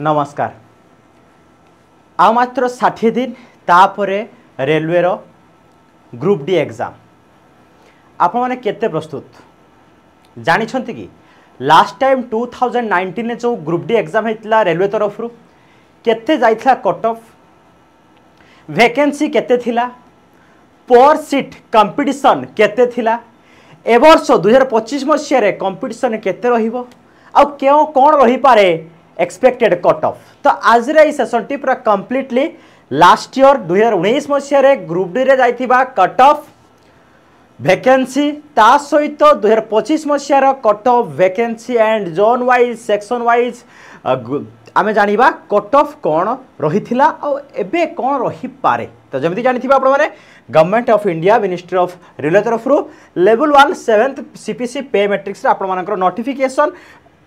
नमस्कार। आ मात्र 60 दिन तापर रेलवे रो ग्रुप डी एग्जाम आपण माने केते प्रस्तुत जानिछंती कि लास्ट टाइम 2019 ने जो ग्रुप डी एग्जाम हेतला रेलवे तरफ रु केते जाइथला कट ऑफ वैकेंसी केते थिला पर सीट कंपटीशन केते थिला ए वर्ष 2025 मसिया रे कंपटीशन केते रहिबो आ केओ कोन रही पारे एक्सपेक्टेड कट ऑफ। तो आज रे सेशन टी पूरा कंप्लीटली लास्ट ईयर 2019 मसिया रे ग्रुप डी रे जाइथिबा कट ऑफ वैकेंसी ता सहित 2025 मसिया रो cut off vacancy and zone wise section wise आमे जानिबा कट ऑफ कोन रहिथिला आ एबे कोन रही पारे। तो जमती जानिथिबा आपण माने government of India ministry of railway तरफ रु लेवल 1 7th सीपीसी पे मैट्रिक्स रे आपण मानकर नोटिफिकेशन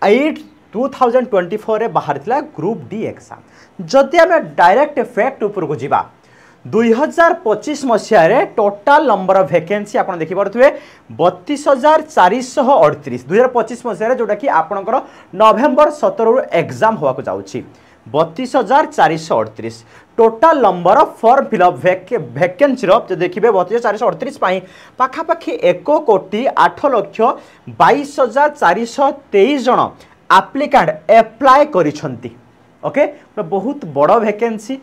8 2024 रे बाहर थिला ग्रुप डी एग्जाम। जदि आमे डायरेक्ट फैक्ट ऊपर को जिबा 2025 मसिया रे टोटल नंबर ऑफ वैकेंसी आपण देखि परथुवे 32438 2025 मसिया रे जोटा कि आपनकर नवेम्बर 17 रु एग्जाम होवा को जाउछि 32438 total number of form fill up vacancy रो जे देखिबे 32438 पई पाखा पाखी 1 कोटी 8 लक्ष 22423 जण एप्लिकेंट अप्लाई करिसंती। ओके बहुत बड़ vacancy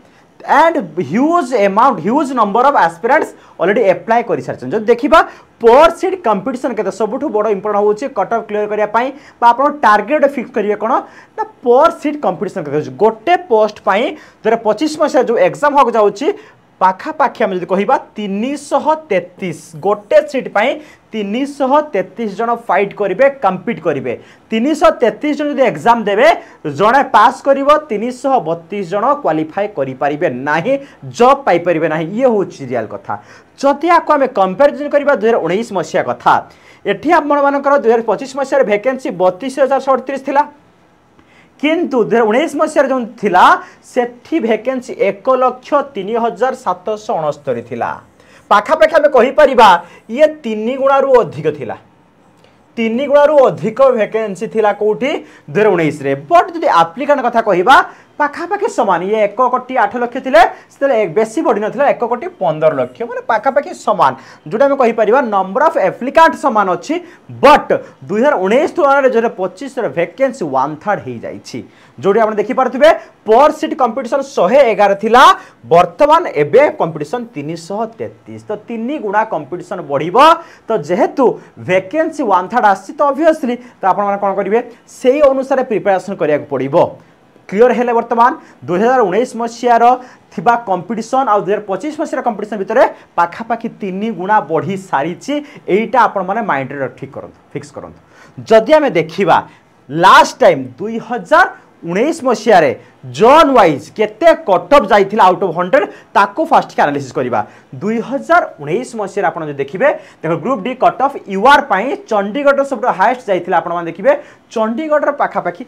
and huge number of aspirants already apply कर सारी। जो देखा पर सीट कंपटीशन के सबुठ बड़ इंपोर्टेंट होची कट ऑफ क्लियर करिया पई बा आपण टार्गेट फिक्स करिवे कोन ना पर सीट कंपटीशन के गोटे पोस्ट पई 2025 मसिया जो एग्जाम हो जाउची पाखा पाखी हम जदि कहिबा 333 गोटे सीट पई 333 जन फाइट करिवे कंपीट करिवे 333 जन जदि एग्जाम देबे जने पास करिवो 332 जन क्वालिफाई करि परिबे नाही जॉब पाई परिबे नाही। ये होची रियल कथा। जदि आको हम कंपैरिजन करिबा 2019 मसिया कथा एठी आपण मानकर 2025 मसिया रे वैकेंसी 32038 थिला किंतु 2019 मसिया जो थिला सेठी वैकेंसी 1,03,769 थिला पाखा पाखा में कहि परिबा ये 3 गुणा रु अधिक थिला 3 गुणा रु अधिक वैकेंसी थिला कोठी 2019 रे। बट जदि एप्लिकेंट कथा कहिबा पाखा पाखी समान ये 1 कोटी 8 लक्ष थिले से बेसी बढ़ी नथिला 1 कोटी 15 लक्ष माने पाखा पाखी समान जोटा हम कहि परिबा नंबर ऑफ एप्लिकेंट समान अछि बट 2019 तुलना रे 2025 रे वैकेंसी 1/3 हे जाइछि जोडी आपण देखि पारथुबे पर सीट कंपटीशन 111 थिला वर्तमान एबे कंपटीशन 333 तो 3 गुणा कंपटीशन बढ़िबो। तो जेहेतु वैकेंसी 1/3 आछि तो ऑब्वियसली तो आपण माने कोन करिवे सेही अनुसार प्रिपरेशन करिया पड़िबो। क्लियर हेले वर्तमान 2019 मसिया रो थिबा कंपटीशन आ 2025 मसिया कंपटीशन भितरे पाखा पाखी 3 गुणा बढ़ी सारीची एटा आपण माने माइंड रे ठीक करंत फिक्स करंत। जदि हमें देखिबा लास्ट टाइम 2019 मसिया रे जोन वाइज केते कट ऑफ जाइथिला आउट ऑफ 100 ताको फास्ट के एनालिसिस करिबा 2019 मसिया आपण जे देखिबे देखो group D cut off UR पई चंडीगढ़ रो सबसे हाईएस्ट जाइथिला आपण माने देखिबे चंडीगढ़ रो पाखा पाखी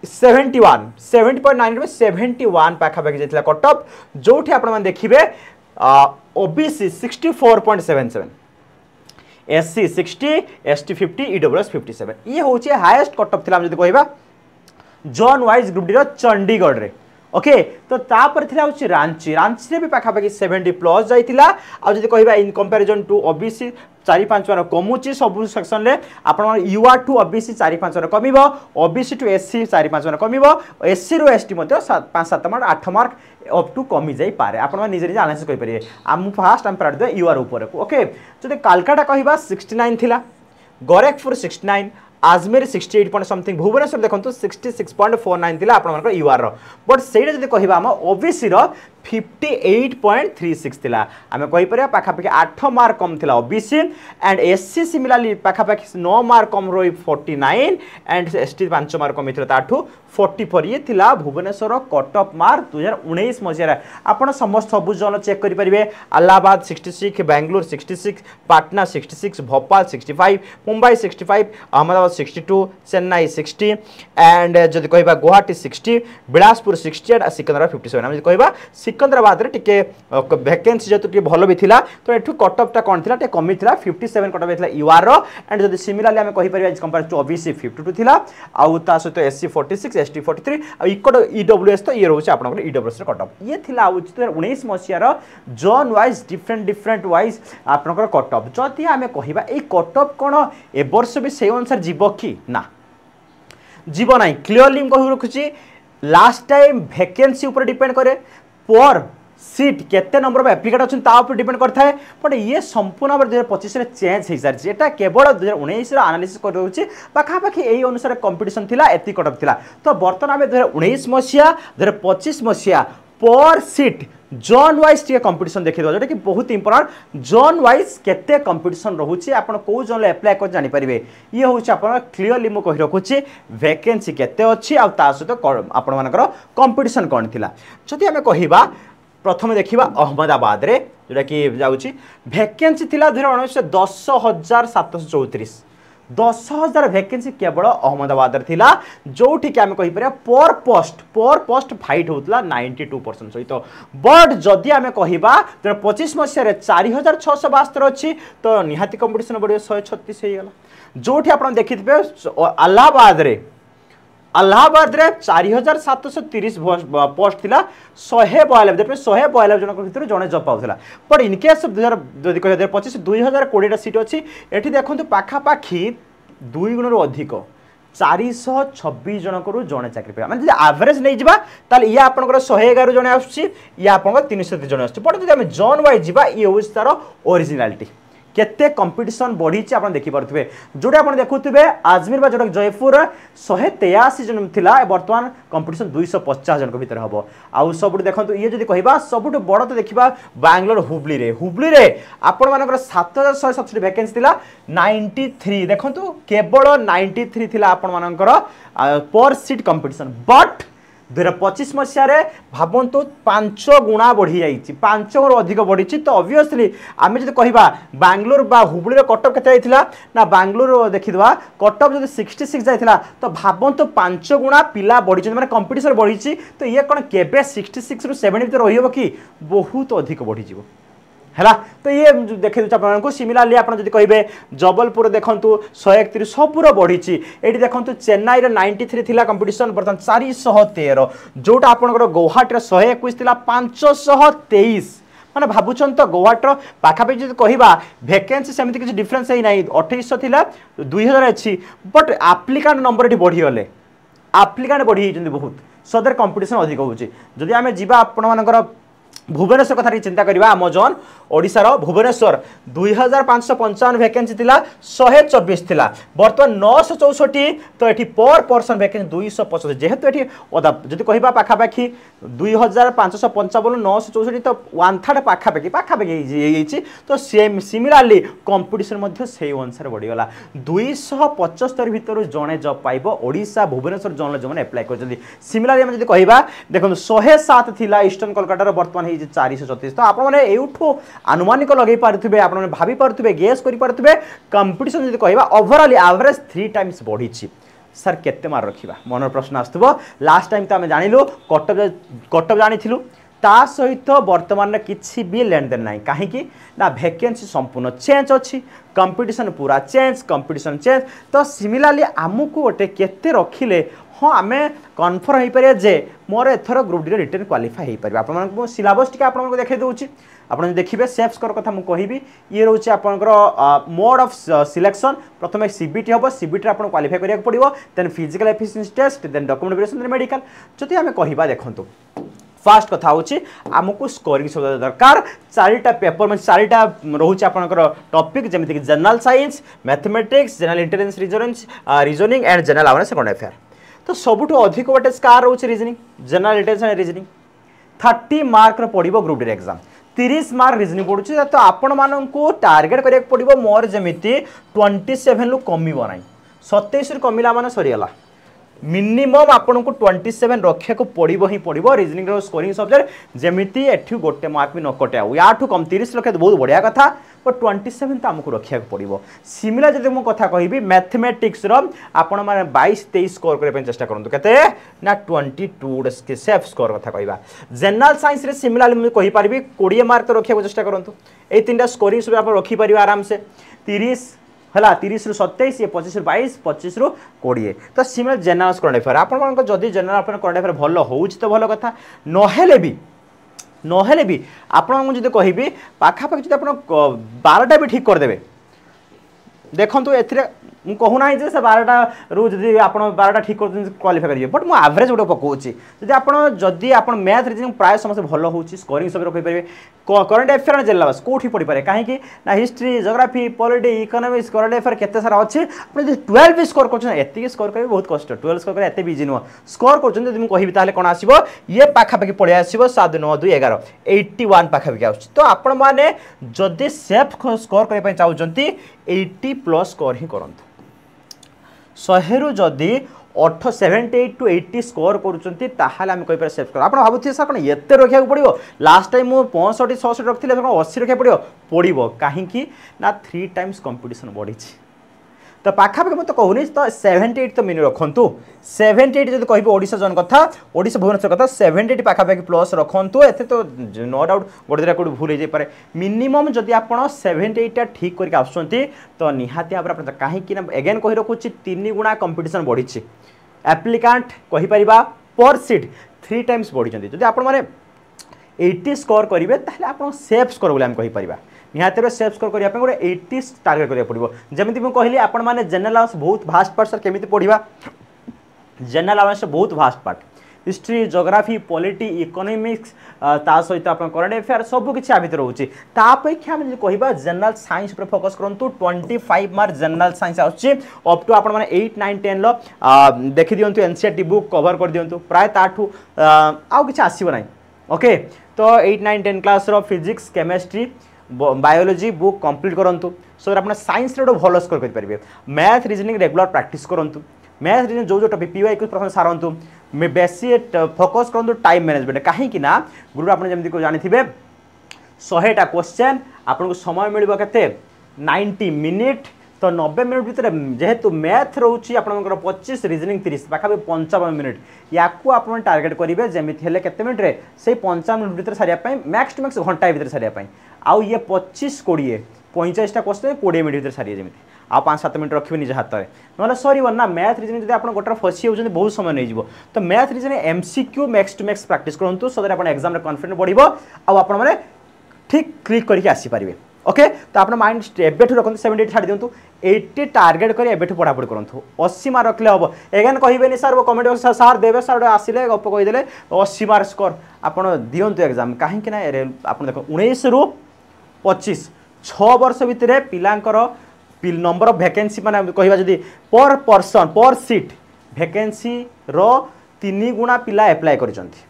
70.9 में 71 पाखा पाखी जाइथिला कट ऑफ जोठी आपण माने देखिबे ओबीसी 64.77 एससी 60 एसटी 50 ईडब्ल्यूएस 57 ये होचे हाईएस्ट कट ऑफ थिला हम जदि कहबा जोन वाइज ग्रुप डी रो चंडीगढ़ रे। ओके तो तापर थिला होची रांची रे भी पाखा पाखी 70 प्लस जाइथिला आ जदि कहबा इन कंपैरिजन टू ओबीसी 4-5 मान कमुची सब सेक्शन रे आपण यूआर टू ओबीसी 4-5 मान कमिबो ओबीसी टू एससी 4-5 मान कमिबो एससी रो एसटी मते 5-7 मार्क 8 मार्क अप टू कमी जाई पारे आपण निजे निजे एनालिसिस करि परिए। हम फास्ट हम प्राइड दे यूआर ऊपर को। ओके जदि कालकाटा कहबा 69 थिला गोरखपुर 69 आजमेर 68 पॉइंट समथिंग भुवनेश्वर देखंतु 66.49 थिला आपण मानकर यूआर रो बट सेइडा जदि कहिबा हम ओबीसी रो 58.36 थिला आमे कहि परिया पाखा पाखी 8 मार्क कम थिला ओबीसी एंड एससी सिमिलरली पाखा पाखी 9 मार्क कम रोई 49 एंड एसटी 5 मार्क कम थिला ताठू 44 ये थिला भुवनेश्वर कट ऑफ मार्क 2019 मसिया आपण समस्त सब जन चेक करि परिबे इलाहाबाद 66 बेंगलुरु 66 पटना 66 भोपाल 65 मुंबई 65 अहमदाबाद 62 चेन्नई 60 एंड जदि कहबा गुवाहाटी 60 बिलासपुर 60 एंड सिकंदराबाद 57 हम जदि कहबा सिकंदराबाद रे टिके वैकेंसी जेतु टिके भलो भी थिला तो एठु कट ऑफ टा कोन थिला टे कमी थिला 57 कट ऑफ थिला यूआर रो एंड जदी सिमिलरली हम कहि परिबा कंपेयर टू ओबीसी 52 थिला आउ ता सहित एससी 46 एसटी 43 आ इकोड ईडब्ल्यूएस तो ये रहउछ आपन ईडब्ल्यूएस रे कट ऑफ ये थिला आउ 19 मसिया रो जोन वाइज डिफरेंट वाइज आपन कट ऑफ जदी हम कहिबा ए कट ऑफ कोन ए वर्ष भी से अनुसार जीव कि ना जीव नाही क्लियरली कहि रखुची लास्ट टाइम वैकेंसी ऊपर डिपेंड करे पर सीट केते नंबर ऑफ एप्लिकेंट अच्छन ता ऊपर डिपेंड करता है बट ये संपूर्ण भाव 2025 रे चेंज हो सारी एटा केवल 2019 रो एनालिसिस कर रहउची पाखापाखी एही अनुसार कंपटीशन थिला एति कट ऑफ थिला तो वर्तमान आमे 2019 मसिया 2025 मसिया पर seat zone wise T competition देखि दो जोटा कि बहुत इंपोर्टेंट जोन वाइज केते कंपटीशन रहउची आपण को जोन अप्लाई कर जानि परिबे ये होउची आपण क्लियरली मो कहि रखुची वैकेंसी केते अछि आ ता सहित आपण मानकर कंपटीशन कोन थिला जदि हमें कहिबा प्रथम देखिबा अहमदाबाद रे जोटा कि जाउची वैकेंसी थिला 10734 10,000 वैकेंसी केवल अहमदाबाद थिला जोठी कि आम कहि परिया पर पोस्ट फाइट होतला 92% सहित बट जदि आम कहिबा 25 मसिया रे 4672 अछि तो निहाती कंपटीशन बढियो 136 हे गेला जोठी आपण देखिथिबे अलाहाबाद रे 4730 पोस्ट थिला 142 देखिबे 142 जन भितर जने जॉब पाउथला but in case of 2025 2020 seat अछि एठी देखंतु पाखा पाखी 2 गुण रो अधिक 426 जन को जने चाकरी पे माने एवरेज नै जिबा ताल या आपनकर 111 जने आछी या आपनकर 303 जने आछी बट जदि हम जोन वाइज जिबा ये होस तार ओरिजिनलिटी केते कंपटीशन बढ़ी छि आपण देखि परथबे जोडे आपण देखुथबे अजमेर बा जोडा जयपुर 183 जन थिला वर्तमान कंपटीशन 250 जन को भीतर हबो आउ सबुट देखंतु ये जदि कहिबा सबुट बड़ तो देखिबा बैंगलोर हुबली रे आपण मानकर 7167 वैकेंसी थिला 93 देखंतु केवल 93 थिला आपण मानकर पर सीट कंपटीशन बट 2025 मसिया रे भाबंतु 5 गुणा बढ़ी जाइछि 5 गुण अधिक बढ़ी तो ऑब्वियसली आमे जदि कहिबा बैंगलोर बा हुबली रे कटअप केते आइथिला ना बैंगलोर देखिदवा कटअप जदि 66 जाइथिला तो भाबंतु 5 गुणा पिला बढ़ी माने कंपटीशन बढ़ी तो ये कोन केबे 66 रु 70 भीतर रहिबो कि बहुत अधिक बढ़ी जिवो हैला तो ये देखे आपको सिमिलरली आप कहे जबलपुर देखु 131 सबूर बढ़ी ये देखो चेन्नई 93 थिला कंपटीशन बर्तमान 413 जोटा आपंकर गौहाटी 121 थिला 523 माने भावुन तो गौहाटर पाखापाखि जो कहवा वैकेंसी सेमती किसी डिफरेन्स ही ना 2800 थिला 2000 अच्छी बट आप्लिकांट नंबर ये बढ़ीगले आप्लिकांट बढ़ी बहुत सो देयर कंपटीशन अधिक होजी आम जीवा आपंकर भुवनेश्वर कथा चिंता करवा आम जोन ओडिशार भुवनेश्वर 2555 वैकेंसी थिला 124 थिला बर्तमान 964 तो ये पर पर्सन वैकेंसी 250 जेहेतु ये जदि कहवा पाखापाखि 2555 964 तो 1/3 पाखापाखि तो सेम सिमिलरली कंपटीशन से अनुसार बढ़ीगला 275 भितर जड़े जॉब पाइब ओडिशा भुवनेश्वर जोन जो एप्लाई कर सिमिलरली आम जब कहवा देखो 107 थिला ईस्टर्न कोलकाता बर्तमान 434 तो आपने एठू अनुमानिक लगे पारे आपने भाभी पारे गेस कर कंपटीशन जब कहवा ओवरऑल एवरेज 3 टाइम्स बढ़ी सर केते मार रखा मन प्रश्न आसुव लास्ट टाइम तो आम जानलु कटअप जानी ता सहित वर्तमान किसी भी लेन देन ना कहीं ना वैकेंसी संपूर्ण चेंज अच्छी कंपटीशन पूरा चेंज कंपटीशन चेंज तो सिमिलरली आमको गोटे केते रखिले हाँ आम कन्फर्म हो पारे जे मोर एथर ग्रुप डी रिटर्न क्वालिफाई हो पारे आप सिलेबस टी आप देखे दूसरी आप देखिए सेफ स्कोर कथा मुझे कहि ये रोचे आपंकर मोड ऑफ सिलेक्शन प्रथम सीबीटी हम सीबीटी आप क्वालिफाई करा पड़ो then physical efficiency test then document verification then medical जदि आम कहवा देखो फास्ट कथा होची आमको स्कोरिंग सब दरकार 4टा पेपर में 4टा रोचे आपंकर टॉपिक जमीक general science mathematics general intelligence reasoning and general awareness second affair तो सबुठ अधिक गोटे स्कार रोचे reasoning general intelligence and reasoning 30 mark पड़ो group D exam 30 mark reasoning पड़ू तो आपण मानू टार्गेट करा पड़ो मोर जमी 27 रु कम ना 27 रु कमिला मान सरीगला मिनिमम आपन को 27 रखा को पड़ो ही पड़ो रिजनिंग स्कोरिंग सब्जेक्ट जमीती एठी गोटे मार्क भी न कटे या कम 30 रखे तो बहुत बढ़िया कथा बट 27 तो आमको रखा पड़ो सिमिलर जब मुझे कथा कहि मैथमेटिक्स आपण मैंने 22-23 स्कोर करने चेष्टा करूँ के ना 22 के सेफ स्कोर कथा कहवा जनरल साइंस रे सिमिलर मुझे कहीपरि 20 मार्क तो रखा चेष्टा करूँ ये 3टा स्कोरिंग सब आप रखिपर आराम से 30 है 30 रु 27 ये 25 रु 22 25 रु 20 तो सिमिलर जनरल करंट अफेयर आपन जदि जनरल करंट अफेयर भल हो तो भल कथा नहेले भी आपन जब कहि पाखापाखि जब आप 12टा भी ठीक करदे देखो ए मुझे कहूना से 12टा रु जब आप 12टा ठीक कर क्वालिफाई करेंगे बट मुझे एवरेज गोटे पकाऊँगी जदि आप मैथ रिजनिंग प्राय समस्त भल हो स्कोरिंग सब रखिपारे करंट अफेयर जनरल कौटी पढ़ी पारे कहीं ना history geography polity economics current affair केते सारा अच्छे 12 भी स्कोर कर स्कोर करेंगे बहुत कष्ट 12 स्कोर करें एत बिजी नुह स्कोर कर मुझे कहि कौन आसो ये पाखापाखि पड़े आसो 7 9 2 11 81 पाखापाखि आस तो आपण मैंने जदि सेफ स्कोर करने चाहते 80+ स्कोर ही करंतु 100 रु जदि 78 to 80 स्कोर करुँचे आम कहीपर सेफ स्कोर आप भावुए सर कौन एत रखा पड़ो लास्ट टाइम मुझे 65 66 रखी 80 रखा पड़ो कहीं ना 3 टाइम्स कंपटीशन बढ़ी तो पाखापाखि मैं तो कहूनी तो 78 तो मिनिमम रखु 78 जब कह ओडिशा जन कथा ओडिशा भुवनेश्वर कथा 78 पाखापाखि प्लस रखु एते तो नो डाउट गोटे कौट भूल हो पारे मिनिमम जदि आप 78टा ठीक करके आसुँच तो निहाती भाव में कहीं एगेन कही रखुच्छी 3 गुणा कंपटीशन बढ़ी एप्लिकांट कहीपर पर सीट 3 टाइम्स बढ़ी जदि आप 80 स्कोर करेंगे ताहले आप सेफ स्कोर बोले कहीपर निहाती सेफ स्कोर करने गोटे 80 टार्गेट करा पड़ो जमी मुझे कहली आपण मैंने जनरल अलाउंस बहुत भास्ट पार्ट सर केमी पढ़ा जनरल अलाउंस बहुत vast part history geography polity economics ता सहित आप करंट अफेयर सब किसी आ रोचे तापेक्षा आम कह जनरल साइंस पर फोकस करूँ 25 mark general science up to आप 8 9 10 देखी दिंतु एनसीईआरटी बुक कवर कर दिंतु प्राय ताठू आउ किसी आसब ना ओके तो 8 9 10 क्लास रो physics chemistry biology book complete करूँ सो आप साइंस रे भल स्कोर करेंगे मैथ रिजनिंग रेगुलर प्रैक्टिस करूँ मैथ रिजनिंग जो टॉपिक पीवाई को प्रथम सारंतु बेसी फोकस करूँ टाइम मैनेजमेंट कहीं गुरु आप जमी जानी 100टा क्वेश्चन आपको समय मिल के 90 मिनिट तो 90 मिनिट भितर जेहेतु मैथ रोचे आप 25 रिजनिंग 30 पाखापाखि 55 मिनिट या आप टार्गेट करेंगे जमी हेल्ले के मिनिट्रे से 55 मिनिट भितर सारे मैक्स टू मैक्स घंटा भितर सारे आउ ये 25 20 45टा क्वेश्चन 20 मिनिट भितर सारी जमी आ 5-7 मिनिट रखिए निज हाथ में ना सर ना मैथ रिजनिंग जब आप गोटे फसी होती बहुत समय नहीं तो math reasoning MCQ max to max practice करूँ सो दैट आप एग्जाम कॉन्फिडेंस बढ़ो आपने ठीक क्लिक करके आसीपारे ओके तो आप माइंड एबेठू रखते 78 छाड़ दिंतु 80 टार्गेट कर एबेठू पढ़ापढ़ी करूँ 80 मार्क रखले हम एगेन कहे सर वो कमेंट सार देवे सर आसिले गप कहीदे 80 मार्क स्कोर आप दिंतु एग्जाम कहीं आप देख 19 रु 25 6 वर्ष भितर पिलांकर नंबर ऑफ वैकेंसी माने कहवा जदि पर पर्सन पर सीट वैकेंसी रो 3 गुणा पिला एप्लाय करिसंती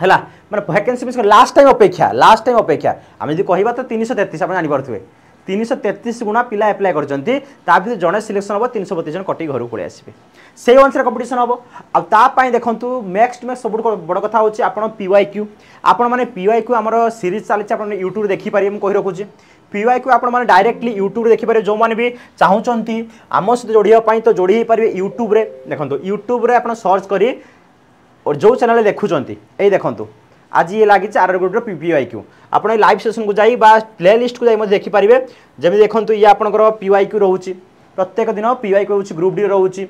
हैला माने वैकेंसी में लास्ट टाइम अपेक्षा आम जब कहवा तो 333 आप जानीपे 333 गुणा पिला एप्लाय करछंती ता भीतर जड़े सिलेक्शन हम 332 जन कटी घर पड़े आसबे से अनुसार कंपटीशन हम आपाई देखो मैक्स टू मैक्स सब बड़ कथा होची आपण पीवाईक्यू आपण माने पीवाईक्यू आमर सीरीज चलती आप यूट्यूब देखिपारे मुझे कही रखुच्छी पीवाईक्यू आपण माने डायरेक्टली यूट्यूब देखिपारे जो मैंने भी चाहूँगी आम सहित जोड़ाई तो जोड़ी पारे यूट्यूब रे देखो यूट्यूब रे आप सर्च करी और जो चैनल देखुंत ये देखो आज ये लगी आर ग्रुप पीवाईक्यू आप लाइव सेशन को जाई प्ले लिस्ट को जाई देखिपारे जमी देखो ये आपंकर पीवाईक्यू रोचे प्रत्येक दिन पीवाईक्यू रोचे ग्रुप डी रोचे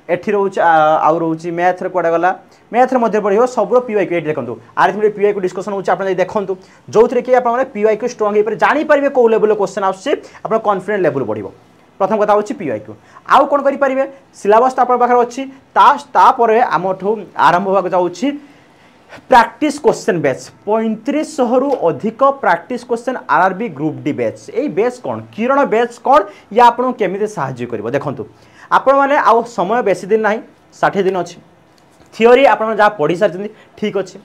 एठी रोचे आउ रोचे मैथ कड़े गला मैथ पढ़ो सब पीवाईक्यू ये देखो आरिथमेटिक पीवाईक्यू डिस्कसन होची आप देखो जो थे कि आप पीवाईक्यू स्ट्रंग हो जानीपारे कौ लेवल क्वेश्चन आसुच्छे आप कॉन्फिडेंस लेवल बढ़ो प्रथम कथा हूँ पीवाईक्यू आउ कौन करेंगे सिलेबस तो आप अच्छी तापर आम आरंभ होगा जाऊँगी प्रैक्टिस क्वेश्चन बैच 3500 रु अधिक practice question RRB group D batch यही बैच कौन किरण बैच कौन या आपको केमी साहाय्य कर देखो आपण मैंने आउ समय बेसी दिन ना 60 दिन अच्छी थियोरी आप जहाँ पढ़ी सारी ठीक अच्छे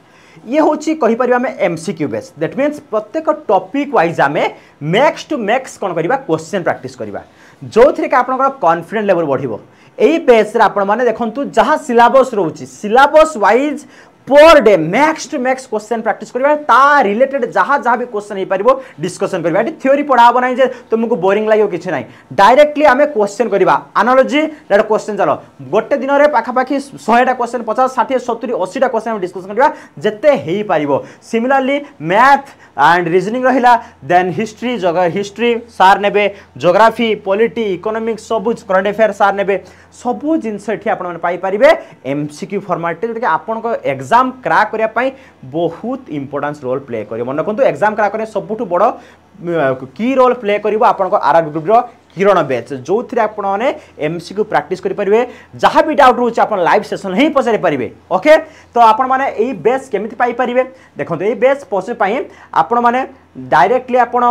ये हूँ कहीपर आम एमसीक्यू बैच दैट मीन्स प्रत्येक टॉपिक वाइज आम मैक्स टू मैक्स कौन करवा क्वेश्चन प्रैक्टिस करवा जो थे कि आप कॉन्फिडेंस लेवल बढ़ो यही बेस आपण मैंने देखु जहाँ सिलेबस रोचे syllabus wise per day max to max question practice करबा ता रिलेटेड जहाँ जहाँ भी क्वेश्चन हो पारिबो डिस्कशन करबा एटी थ्योरी पढ़ाबो नहीं जे तुमको बोरिंग लागो किछ नहीं डायरेक्टली आमे क्वेश्चन करबा एनालॉजी दैट क्वेश्चन चलो गोटे दिन रे पाखा पाखी 100 टा क्वेश्चन 50 60 70 80 टा क्वेश्चन डिस्कशन करबा जते हेई पारिबो सिमिलरली मैथ एंड रीजनिंग रहिला देन हिस्ट्री सार नेबे ज्योग्राफी पॉलिटी इकोनॉमिक्स सब करंट अफेयर सार नेबे सबू जिनस एठी आपण माने पाई परिबे एमसीक्यू फॉर्मेट जोटा कि आपण को एग्जाम क्रैक करिया पई बहुत इंपोर्टेंस रोल प्ले करियो मन रखंतु एग्जाम क्रैक करे सबुठु बड़ की रोल प्ले करिवो आपण को आरआर ग्रुप रो किरण बैच जो थी आपण माने एमसीक्यू प्रैक्टिस करि परिबे जहाँ भी डाउट रोचे आपण लाइव सेशन ही पचारि परिबे ओके तो आपण माने एई बैच केमिति पाई परिबे देखंतु एई बैच पसे पई आपण माने डायरेक्टली आपण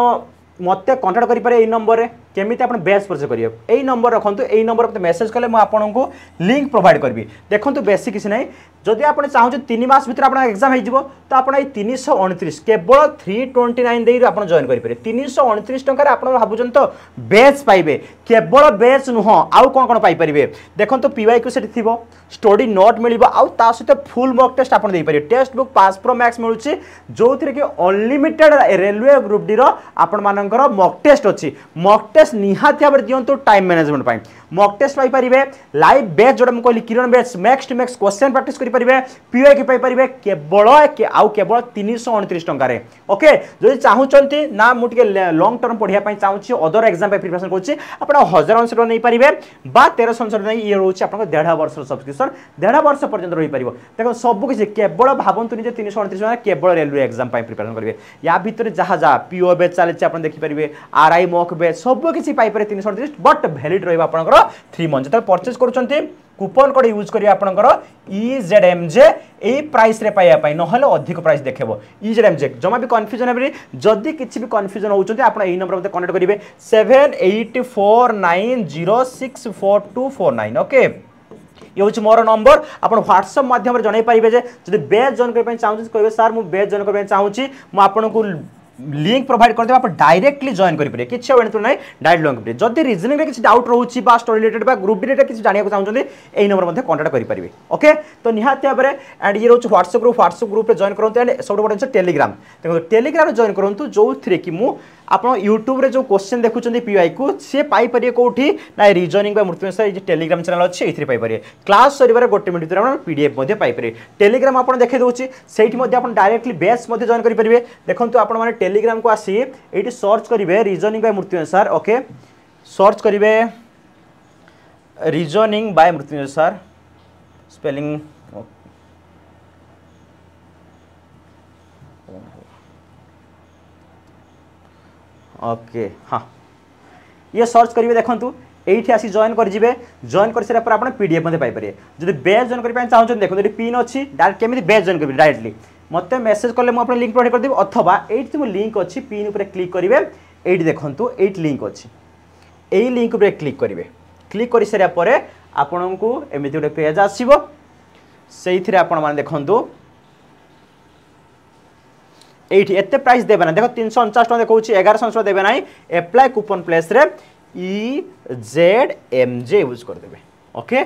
मते कांटेक्ट करि पारे एई नंबर रे केमिति आपण बैच परचेज करियो एई नंबर रखंतु एई नंबर पे मैसेज कले म आपनको लिंक प्रोवाइड करबी देखंतु बेसिक किसी नहीं जदि आपण चाहू 3 मास भीतर आपण एग्जाम हे जिवो तो आपण 329 केवल 329 देई आपण जॉइन करि पारे 329 टंका रे आपण भाबुजन तो बैच पाइबे केवल बैच नुह आउ कोन कोन पाई परिबे देखंतु पीवाईक्यू सेठी थिबो स्टडी नोट मिलिबो आउ ता सहित फुल मॉक टेस्ट आपण देई पारे text book pass pro max मिलुची जोथिरे कि अनलिमिटेड रेलवे ग्रुप डी रो आपण मानकर मॉक टेस्ट अछि मॉक टेस्ट निहाती भाव दियंतु टाइम मैनेजमेंट पाई मॉक टेस्ट पाई परिबे लाइव बैच जोडा म कहली Kiran batch max to max question practice करि परिबे पीवाईक्यू पाई परिबे केवल आउ केवल 329 टंका रे ओके जदि चाहूचंती ना मु टिके लॉन्ग टर्म पढिया पई चाहूची अदर एग्जाम पे प्रिपरेशन करछि आपण 1000 अंश नै परिबे बा 1300 अंश नै ये रोची आपण 1.5 वर्ष सब्सक्रिप्शन 1.5 वर्ष पर्यंत रही परिबो देखो सब किछि केवल भाबंतु जे 329 टंका केवल रेलवे एग्जाम पई प्रिपरेशन करिवे या भीतर जहा जा पीओ बैच चले आपण देखि परिबे आरआई मॉक बैच सब किछि पाई पारे 329 बट वैलिड रहबा आपण 3 मंथ जत परचेज करूचंती कूपन कोड यूज करिया आपनकर EZMJ ए प्राइस रे पाइया पाई नहले अधिक प्राइस देखबो EZMJ जमा भी कंफ्यूजन हेबरी जदी किछि भी कंफ्यूजन होउचंती आपण एई नंबर मते कांटेक्ट करिवे 7849064249 ओके ये हूँ मोर नंबर आप व्हाट्सएप माध्यम जन पारे जे जब बैच जॉइन करने चाहूँ कहे सर मुझे बैच जॉइन करने चाहूँगी आपको लिंक प्रोवाइड करदे आप डायरेक्टली जॉइन करेंगे किसी ना डायरेक्ट जॉइन करेंगे जब रिजनिंग में किसी डाउट रोचे स्टोरी रिलेटेड ग्रुप रिलेटेड किसी जाना चाहते यही नंबर में कांटेक्ट करेंगे ओके तो निहाती भाव में एंड ये रोचे व्हाट्सएप ग्रुप जॉइन करूँ एंड सब बड़ा जिन टेलीग्राम देखो टेलीग्राम जॉइन करूँ जो थी कि आप यूट्यूब रे जो क्वेश्चन देखुं पीवाईक्यू सी पाइपर कौटी ना रीजनिंग मृत्युंजय ये टेलीग्राम चैनल अच्छे ये पाइपर क्लास सर गोटे मिनट भर पीडीएफ पाइपर टेलीग्राम आप देखे दूसरी से डायरेक्टली बेस जॉइन करेंगे देखो आपने टेलीग्राम को आसी ये सर्च करेंगे reasoning by Mrityunjay sir okay search करेंगे reasoning by Mrityunjay sir spelling okay हाँ ये सर्च करेंगे देखो ये आसी जॉइन करेंगे जॉइन कर सारा आप पीडीएफ पाइपर जब बैच जॉइन करने चाहते देखो ये पिन अच्छी डायरेक्ट केमी बैच जॉइन करेंगे डायरेक्टली मत मेसेज कले मुझे लिंक प्रोवाइड करदेवी अथवा ये लिंक अच्छी पिन उपर क्लिक करेंगे ये देखो ये लिंक अच्छी यही लिंक उपर क्लिक करेंगे क्लिक कर सारापर आपण को एमती गोटे पेज आसो से देखु एठी एते प्राइस देबे ना देखो 349 टका देखौछि 1100 देबे नाही अप्लाई कूपन प्लेस रे EZMJ यूज कर देबे ओके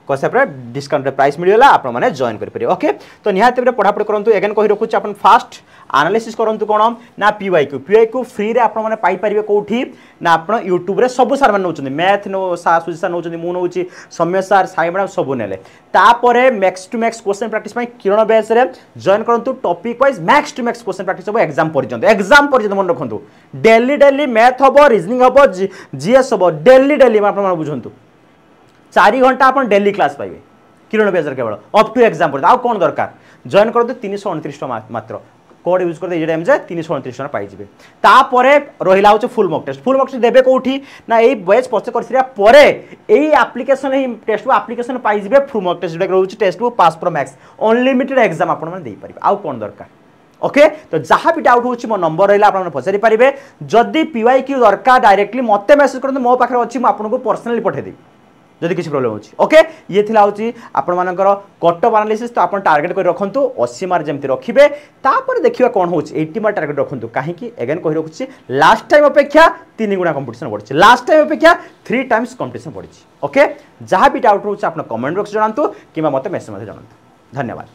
कोसे पर डिस्काउंट प्राइस मिलला आपण माने जॉइन कर परियो ओके तो निहाते रे पढा पढ करंतु अगेन कहि रखुछि आपण फास्ट एनालिसिस करंतु कोन ना पीवाईक्यू फ्री रे आपण माने पाई परिबे कोठी ना आपण यूट्यूब रे सब सर मान नउछन मैथ नो सुजी सर नउछन मु नउछि सौम्य सर साई मैडम सब नेले तापरे max to max question practice पई किरण बैच रे जॉइन करंतु topic wise max to max question practice हो एग्जाम पर्यंत मन रखंतु डेली मैथ हबो रीजनिंग हबो जीएस हबो डेली आपण मान बुझंतु 4 घंटा आप डेली क्लास पाइबे किरण बेजर केवल अप टू एग्जाम पर कौन दरकार जॉइन कर 329 टका मात्र कोड यूज कर EZMJ 329 टका पाई जिवे तापरे रहिला होचे फुल मॉक टेस्ट देबे कोठी ना एई बैच परचेज करसिरा परे एई एप्लीकेशन ही टेस्ट बुक एप्लीकेशन पाई जिवे फुल मॉक टेस्ट जोटा रहउची test book pass pro max unlimited exam आपण माने देई परिबे आउ कोन दरकार ओके तो जहाँ भी डाउट होची मो नंबर रहिला आपण पचारि पारिबे जदी पीवाईक्यू दरकार डायरेक्टली मते मेसेज करन मो पाखरे अछि म आपनको पर्सनली पठे देबी जदि किसी प्रोब्लेम होची ओके ये थिला होची आपण मानकर कट ऑफ एनालिसिस तो आपण टार्गेट कर रखंतु 80 मार्क जेमति रखिबे तापर देखिबा कोन होची 80 मार्क टार्गेट रखंतु काहे कि अगेन कहि रखुची लास्ट टाइम अपेक्षा 3 गुणा कंपटीशन बढ़छि लास्ट टाइम अपेक्षा 3 टाइम्स कंपटीशन बढ़छि ओके जहां भी डाउट होची आपण कमेंट बॉक्स जणांतु किबा मते मेसेज मध्ये जणांतु धन्यवाद।